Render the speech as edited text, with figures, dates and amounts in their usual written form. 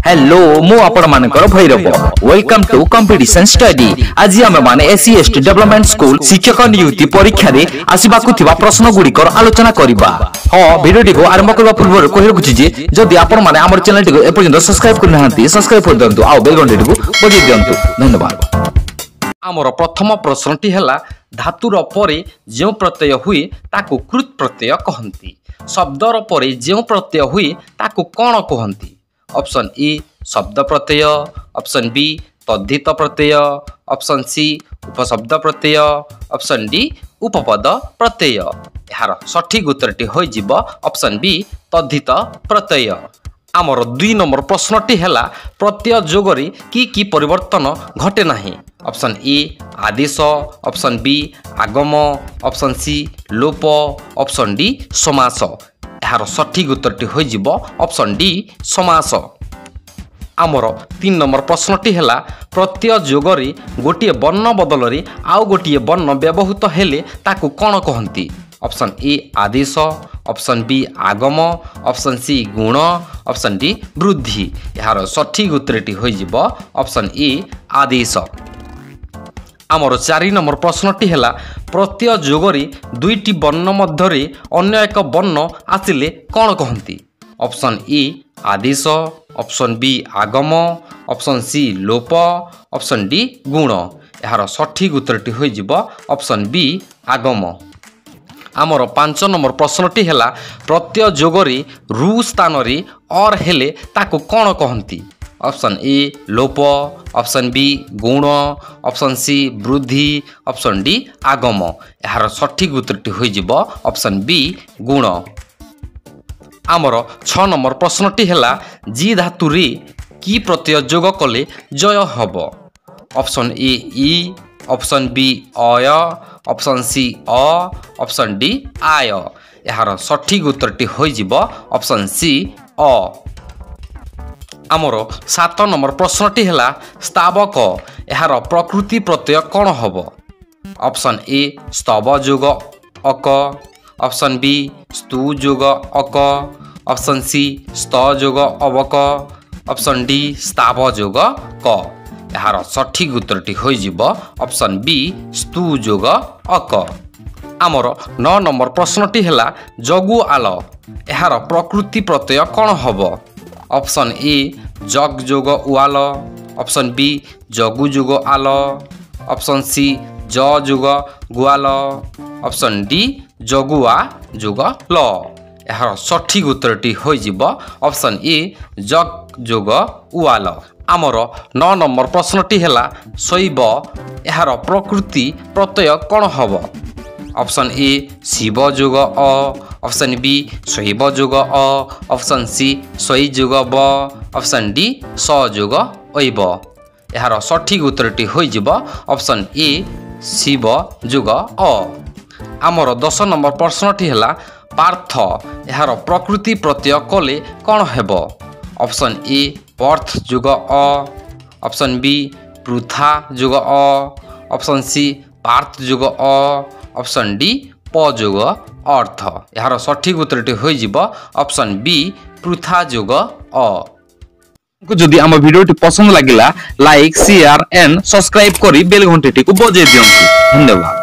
Hello मु आपण मानकर Bhairav welcome to competition study. आज आम माने एससी एसटी डेवलपमेंट स्कूल शिक्षक नियुक्ति परीक्षा रे आसीबाकु थिबा प्रश्न गुड़िकर आलोचना करिबा। हां वीडियो को आरंभ करबा पूर्व कहि रखुछि जे जदि आपण माने हमर चैनल टिको ए पर्यंत सब्सक्राइब करना हंती सब्सक्राइब कर दंतु आ बेल घंटी को बजै दियंतु। धन्यवाद। हमर प्रथम प्रश्नटी हैला धातुर परे जेउ प्रत्यय हुए ताकु कृत प्रत्यय कहंती। शब्दर परे जेउ प्रत्यय हुए ताकु कोन कहंती। ऑप्शन ए शब्द प्रत्यय, ऑप्शन बी तद्धित प्रत्यय, ऑप्शन सी उपशब्द प्रत्यय, ऑप्शन डी उपपद प्रत्यय। यार सठिक उत्तरटी होई जिवो ऑप्शन बी तद्धित प्रत्यय। आमर 2 नंबर प्रश्नटी हैला प्रत्यय जोगरे की परिवर्तन घटे नाही। ऑप्शन ए आदेश, ऑप्शन बी आगम, ऑप्शन सी लोप, ऑप्शन डी समास। यार सठिक उत्तरटी होई जिवो ऑप्शन डी समास। आमर 3 नंबर प्रश्नटी हैला प्रत्यय जोगरे गोटे वर्ण बदल रे आउ गोटे वर्ण व्यवहृत हेले ताकु कोन कहंती। ऑप्शन ए आदेश, ऑप्शन बी आगम, ऑप्शन सी गुण, ऑप्शन डी वृद्धि। यार सठिक उत्तरटी होई जिवो ऑप्शन ए आदेश। आमर 4 नंबर प्रश्नटी हैला प्रत्यय जोगरे दुईटी वर्ण मध्यरे अन्य एक वर्ण आसिले कोन कहंती। ऑप्शन ए आदेश, ऑप्शन बी आगम, ऑप्शन सी लोप, ऑप्शन डी गुण। यार सठिक उत्तरटी होई जिवो ऑप्शन बी आगम। आमर 5 नंबर प्रश्नटी हैला प्रत्यय जोगरे रु स्थान रे और हेले ताकु कोन कहंती। ऑप्शन ए लोप, ऑप्शन बी गुण, ऑप्शन सी वृद्धि, ऑप्शन डी आगम। यार सठिक उत्तरटी होई जिवो ऑप्शन बी गुण। आमर 6 नंबर प्रश्नटी हैला जी धातु रे की प्रत्यय जोग कले जय हबो। ऑप्शन ए ई, ऑप्शन बी अय, ऑप्शन सी अ, ऑप्शन डी आय। यार सठिक उत्तरटी होई जिवो ऑप्शन सी अ। आमर 7 नंबर प्रश्नटी हैला स्तावक यार प्रकृति प्रत्यय कोन हबो। ऑप्शन ए स्तव जोग अक, ऑप्शन बी स्तु जोग अक, ऑप्शन सी स्त जोग अवक, ऑप्शन डी स्ताव जोग क। यार सठिक उत्तरटी होई जिवो ऑप्शन बी स्तु जोग अक। आमर 9 नंबर प्रश्नटी हैला जगु आल यार प्रकृति प्रत्यय कोन हबो। ऑप्शन ए जग जोग उआल, ऑप्शन बी जगु जोग आल, ऑप्शन सी ज जोग गुआल, ऑप्शन डी जगुआ जोग ल। यार सठिक उत्तरटी होई जिवो ऑप्शन ए जग जोग उआल। आमर 9 नंबर प्रश्नटी हैला शैव यार प्रकृति प्रत्यय कोन हबो। ऑप्शन ए शिव जोग अ, ऑप्शन बी शैव जोग अ, ऑप्शन सी शै जोग ब, ऑप्शन डी स जोग ऐब। यार सठिक उत्तरटी होई जिवो ऑप्शन ए शिव जोग अ। आमर 10 नंबर प्रश्नटी हैला पार्थ यार प्रकृति प्रत्यय कले कोन हेबो। ऑप्शन ए पर्थ जोग अ, ऑप्शन बी पृथा जोग अ, ऑप्शन सी पार्थ जोग अ, ऑप्शन डी प जोग अर्थ। यार सठिक उत्तरटी होई जिवो ऑप्शन बी पृथा जोग अ। जदि आम वीडियोटी पसंद लागिला लाइक शेयर एंड सब्सक्राइब करी बेल घंटी को बजाय दियंतु। धन्यवाद।